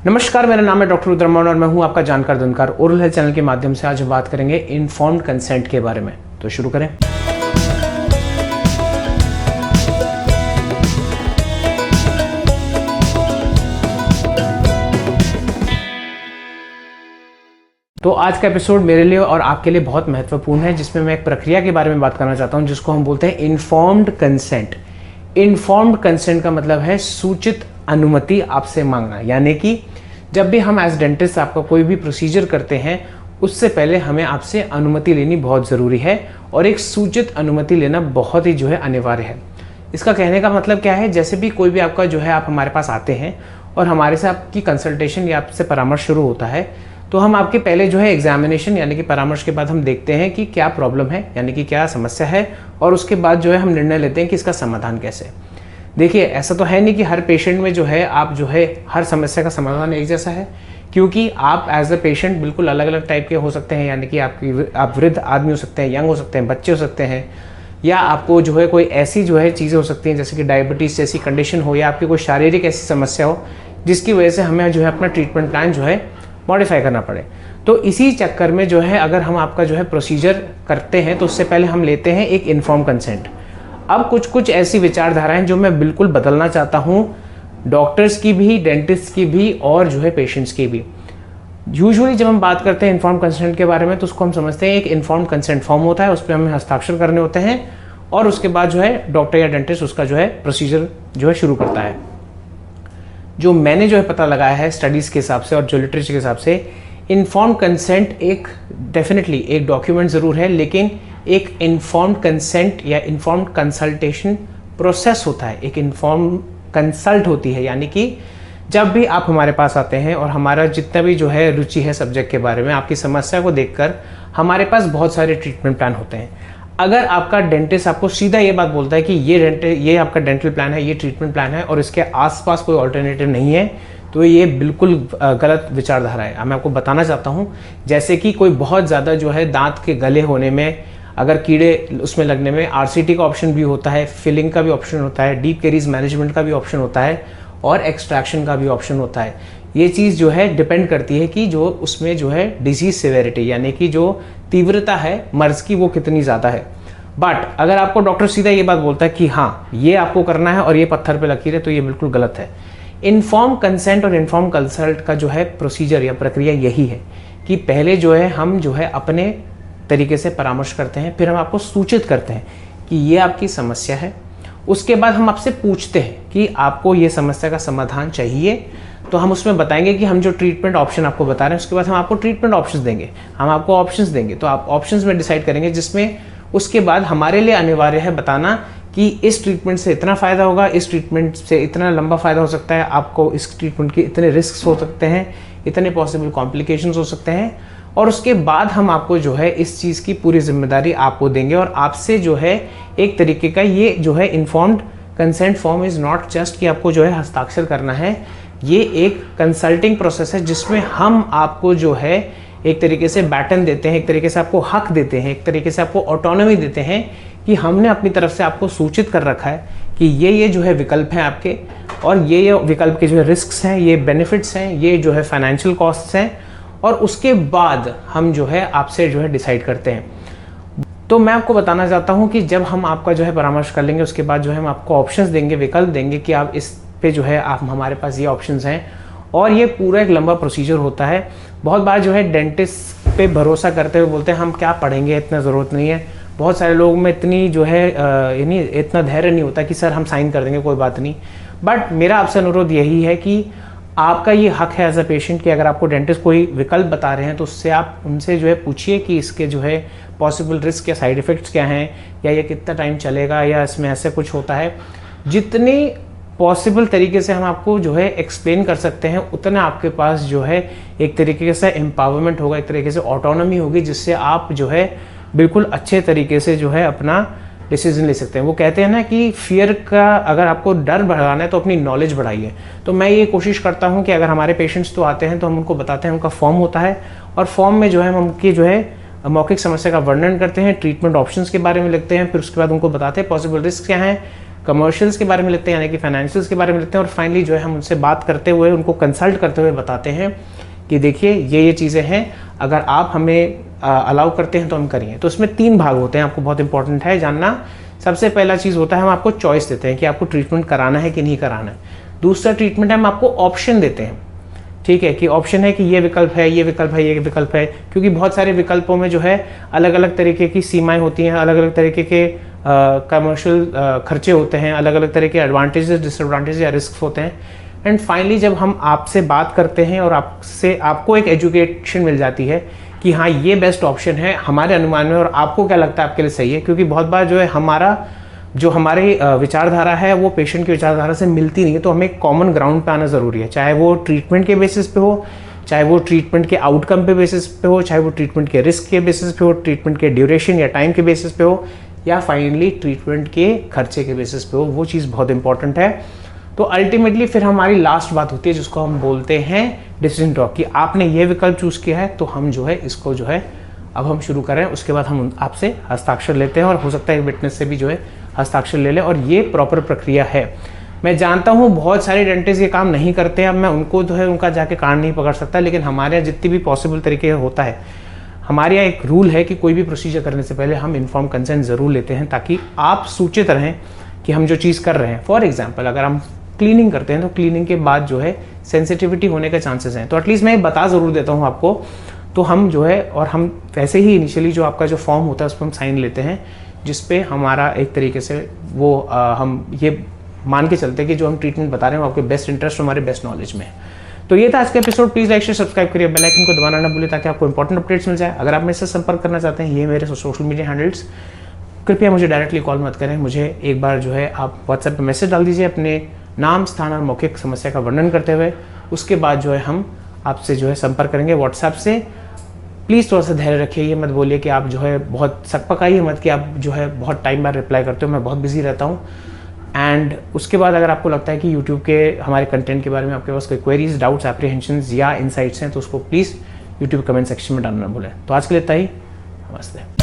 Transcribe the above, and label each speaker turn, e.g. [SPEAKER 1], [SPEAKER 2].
[SPEAKER 1] नमस्कार, मेरा नाम है डॉक्टर रुद्रमोहन और मैं हूं आपका जानकार धनकार। ओरल हेल्थ चैनल के माध्यम से आज हम बात करेंगे इन्फॉर्म्ड कंसेंट के बारे में। तो शुरू करें। तो आज का एपिसोड मेरे लिए और आपके लिए बहुत महत्वपूर्ण है, जिसमें मैं एक प्रक्रिया के बारे में बात करना चाहता हूं जिसको हम बोलते हैं इन्फॉर्म्ड कंसेंट। इन्फॉर्म्ड कंसेंट का मतलब है सूचित अनुमति आपसे मांगना, यानी कि जब भी हम एज डेंटिस्ट आपका कोई भी प्रोसीजर करते हैं उससे पहले हमें आपसे अनुमति लेनी बहुत ज़रूरी है और एक सूचित अनुमति लेना बहुत ही अनिवार्य है। इसका कहने का मतलब क्या है, जैसे भी कोई भी आपका आप हमारे पास आते हैं और हमारे से आपकी कंसल्टेशन या आपसे परामर्श शुरू होता है, तो हम आपके पहले एग्जामिनेशन यानी कि परामर्श के बाद हम देखते हैं कि क्या प्रॉब्लम है, यानी कि क्या समस्या है, और उसके बाद हम निर्णय लेते हैं कि इसका समाधान कैसे। देखिए, ऐसा तो है नहीं कि हर पेशेंट में आप हर समस्या का समाधान एक जैसा है, क्योंकि आप एज अ पेशेंट बिल्कुल अलग अलग टाइप के हो सकते हैं। यानी कि आप वृद्ध आदमी हो सकते हैं, यंग हो सकते हैं, बच्चे हो सकते हैं, या आपको कोई ऐसी चीज़ें हो सकती हैं जैसे कि डायबिटीज़ जैसी कंडीशन हो, या आपकी कोई शारीरिक ऐसी समस्या हो जिसकी वजह से हमें अपना ट्रीटमेंट प्लान मॉडिफाई करना पड़े। तो इसी चक्कर में अगर हम आपका प्रोसीजर करते हैं तो उससे पहले हम लेते हैं एक इन्फॉर्म कंसेंट। अब कुछ ऐसी विचारधाराएं जो मैं बिल्कुल बदलना चाहता हूं, डॉक्टर्स की भी, डेंटिस्ट की भी और पेशेंट्स की भी। यूजुअली जब हम बात करते हैं इन्फॉर्म कंसेंट के बारे में तो उसको हम समझते हैं एक इन्फॉर्म कंसेंट फॉर्म होता है, उस पर हमें हस्ताक्षर करने होते हैं और उसके बाद डॉक्टर या डेंटिस्ट उसका प्रोसीजर शुरू करता है। जो मैंने पता लगाया है स्टडीज़ के हिसाब से और जो लिटरेचर के हिसाब से, इन्फॉर्म कंसेंट एक डेफिनेटली एक डॉक्यूमेंट ज़रूर है, लेकिन एक इन्फॉर्म्ड कंसेंट या इन्फॉर्म्ड कंसल्टेशन प्रोसेस होता है, एक इन्फॉर्म कंसल्ट होती है। यानी कि जब भी आप हमारे पास आते हैं और हमारा जितना भी रुचि है सब्जेक्ट के बारे में, आपकी समस्या को देखकर हमारे पास बहुत सारे ट्रीटमेंट प्लान होते हैं। अगर आपका डेंटिस्ट आपको सीधा ये बात बोलता है कि ये आपका डेंटल प्लान है, ये ट्रीटमेंट प्लान है और इसके आसपास कोई ऑल्टरनेटिव नहीं है, तो ये बिल्कुल गलत विचारधारा है। मैं आपको बताना चाहता हूँ, जैसे कि कोई बहुत ज़्यादा दांत के गले होने में, अगर कीड़े उसमें लगने में आरसीटी का ऑप्शन भी होता है, फिलिंग का भी ऑप्शन होता है, डीप कैरीज मैनेजमेंट का भी ऑप्शन होता है और एक्सट्रैक्शन का भी ऑप्शन होता है। ये चीज़ डिपेंड करती है कि उसमें डिजीज सिवेरिटी यानी कि तीव्रता है मर्ज की वो कितनी ज़्यादा है। बट अगर आपको डॉक्टर सीधा ये बात बोलता है कि हाँ ये आपको करना है और ये पत्थर पे लकीर है, तो ये बिल्कुल गलत है। इन्फॉर्म कंसेंट और इन्फॉर्म कंसल्ट का प्रोसीजर या प्रक्रिया यही है कि पहले हम अपने तरीके से परामर्श करते हैं, फिर हम आपको सूचित करते हैं कि ये आपकी समस्या है। उसके बाद हम आपसे पूछते हैं कि आपको ये समस्या का समाधान चाहिए, तो हम उसमें बताएंगे कि हम जो ट्रीटमेंट ऑप्शन आपको बता रहे हैं उसके बाद हम आपको ट्रीटमेंट ऑप्शंस देंगे, हम आपको ऑप्शंस देंगे, तो आप ऑप्शंस में डिसाइड करेंगे, जिसमें उसके बाद हमारे लिए अनिवार्य है बताना कि इस ट्रीटमेंट से इतना फ़ायदा होगा, इस ट्रीटमेंट से इतना लंबा फ़ायदा हो सकता है, आपको इस ट्रीटमेंट के इतने रिस्क हो सकते हैं, इतने पॉसिबल कॉम्प्लिकेशंस हो सकते हैं, और उसके बाद हम आपको इस चीज़ की पूरी जिम्मेदारी आपको देंगे। और आपसे एक तरीके का ये informed consent form is not just कि आपको हस्ताक्षर करना है, ये एक कंसल्टिंग प्रोसेस है जिसमें हम आपको एक तरीके से बैटन देते हैं, एक तरीके से आपको हक देते हैं, एक तरीके से आपको ऑटोनॉमी देते हैं कि हमने अपनी तरफ से आपको सूचित कर रखा है कि ये विकल्प हैं आपके, और ये विकल्प के रिस्क्स हैं, ये बेनिफिट्स हैं, ये फाइनेंशियल कॉस्ट्स हैं, और उसके बाद हम आपसे डिसाइड करते हैं। तो मैं आपको बताना चाहता हूं कि जब हम आपका परामर्श कर लेंगे उसके बाद हम आपको ऑप्शंस देंगे, विकल्प देंगे कि आप इस पे आप हमारे पास ये ऑप्शंस हैं, और ये पूरा एक लंबा प्रोसीजर होता है। बहुत बार डेंटिस्ट पे भरोसा करते हुए बोलते हैं हम क्या पढ़ेंगे, इतना ज़रूरत नहीं है। बहुत सारे लोगों में इतनी इतना धैर्य नहीं होता कि सर हम साइन कर देंगे, कोई बात नहीं। बट मेरा आपसे अनुरोध यही है कि आपका ये हक है एज अ पेशेंट कि अगर आपको डेंटिस्ट कोई विकल्प बता रहे हैं तो उससे आप उनसे पूछिए कि इसके पॉसिबल रिस्क या साइड इफ़ेक्ट्स क्या हैं, या ये कितना टाइम चलेगा, या इसमें ऐसे कुछ होता है। जितनी पॉसिबल तरीके से हम आपको एक्सप्लेन कर सकते हैं, उतना आपके पास एक तरीके से एम्पावरमेंट होगा, एक तरीके से ऑटोनॉमी होगी, जिससे आप बिल्कुल अच्छे तरीके से अपना डिसीजन ले सकते हैं। वो कहते हैं ना कि फियर का, अगर आपको डर बढ़ाना है तो अपनी नॉलेज बढ़ाइए। तो मैं ये कोशिश करता हूँ कि अगर हमारे पेशेंट्स तो आते हैं तो हम उनको बताते हैं, उनका फॉर्म होता है, और फॉर्म में हम उनकी मौखिक समस्या का वर्णन करते हैं, ट्रीटमेंट ऑप्शंस के बारे में लिखते हैं, फिर उसके बाद उनको बताते हैं पॉसिबल रिस्क क्या हैं, कमर्शियल्स के बारे में लिखते हैं यानी कि फाइनेंशियल्स के बारे में लिखते हैं, और फाइनली जो है हम उनसे बात करते हुए, उनको कंसल्ट करते हुए बताते हैं कि देखिए ये चीज़ें हैं, अगर आप हमें अलाउ करते हैं तो हम करिए। तो इसमें 3 भाग होते हैं, आपको बहुत इंपॉर्टेंट है जानना। सबसे पहला चीज़ होता है हम आपको चॉइस देते हैं कि आपको ट्रीटमेंट कराना है कि नहीं कराना है। दूसरा ट्रीटमेंट है हम आपको ऑप्शन देते हैं, ठीक है, कि ऑप्शन है कि ये विकल्प है, ये विकल्प है, ये विकल्प है, क्योंकि बहुत सारे विकल्पों में जो है अलग अलग तरीके की सीमाएं होती हैं, अलग अलग तरीके के कमर्शियल खर्चे होते हैं, अलग अलग तरह के एडवांटेजेस, डिसएडवांटेजेस या रिस्क होते हैं। एंड फाइनली जब हम आपसे बात करते हैं और आपको एक एजुकेशन मिल जाती है कि हाँ ये बेस्ट ऑप्शन है हमारे अनुमान में, और आपको क्या लगता है आपके लिए सही है, क्योंकि बहुत बार जो है हमारी विचारधारा है वो पेशेंट की विचारधारा से मिलती नहीं है, तो हमें कॉमन ग्राउंड पे आना ज़रूरी है, चाहे वो ट्रीटमेंट के बेसिस पे हो, चाहे वो ट्रीटमेंट के आउटकम पे बेसिस पे हो, चाहे वो ट्रीटमेंट के रिस्क के बेसिस पे हो, ट्रीटमेंट के ड्यूरेशन या टाइम के बेसिस पे हो, या फाइनली ट्रीटमेंट के खर्चे के बेसिस पे हो। वो चीज़ बहुत इंपॉर्टेंट है। तो अल्टीमेटली फिर हमारी लास्ट बात होती है जिसको हम बोलते हैं डिसीजन टॉक, कि आपने ये विकल्प चूज़ किया है तो हम जो है इसको जो है अब हम शुरू करें। उसके बाद हम आपसे हस्ताक्षर लेते हैं, और हो सकता है विटनेस से भी जो है हस्ताक्षर ले लें, और ये प्रॉपर प्रक्रिया है। मैं जानता हूँ बहुत सारे डेंटिस्ट ये काम नहीं करते हैं, अब मैं उनको जो है उनका जाके कान नहीं पकड़ सकता, लेकिन हमारे यहाँ जितनी भी पॉसिबल तरीके होता है, हमारे यहाँ एक रूल है कि कोई भी प्रोसीजर करने से पहले हम इन्फॉर्म कंसेंट ज़रूर लेते हैं, ताकि आप सूचित रहें कि हम जो चीज़ कर रहे हैं। फॉर एग्जाम्पल अगर हम क्लीनिंग करते हैं तो क्लीनिंग के बाद जो है सेंसिटिविटी होने के चांसेस हैं, तो एटलीस्ट मैं बता ज़रूर देता हूँ आपको। तो हम जो है, और हम वैसे ही इनिशियली जो आपका जो फॉर्म होता है उस पर हम साइन लेते हैं, जिसपे हमारा एक तरीके से वो हम ये मान के चलते हैं कि जो हम ट्रीटमेंट बता रहे हैं वो आपके बेस्ट इंटरेस्ट, हमारे बेस्ट नॉलेज में है। तो ये था आज का episode. Please like share subscribe करिए, बेल आइकन को दबाना ना भूलें ताकि आपको इंपॉर्टेंट अपडेट्स मिल जाए। अगर आप मेरे से संपर्क करना चाहते हैं, ये मेरे सोशल मीडिया हैंडल्स, कृपया मुझे डायरेक्टली कॉल मत करें, मुझे एक बार जो है आप व्हाट्सएप पर मैसेज डाल दीजिए अपने नाम, स्थान और मौखिक समस्या का वर्णन करते हुए। उसके बाद जो है हम आपसे जो है संपर्क करेंगे व्हाट्सएप से। प्लीज़ थोड़ा सा धैर्य रखिए, ये मत बोलिए कि आप जो है बहुत सकपकाइए मत कि आप जो है बहुत टाइम बाद रिप्लाई करते हो, मैं बहुत बिजी रहता हूँ। एंड उसके बाद अगर आपको लगता है कि यूट्यूब के हमारे कंटेंट के बारे में आपके पास कोई क्वेरीज, डाउट्स, एप्रीहेंशंस या इनसाइट्स हैं, तो उसको प्लीज़ यूट्यूब कमेंट सेक्शन में डालना ना भूलें। तो आज के लिए इतना ही, नमस्ते।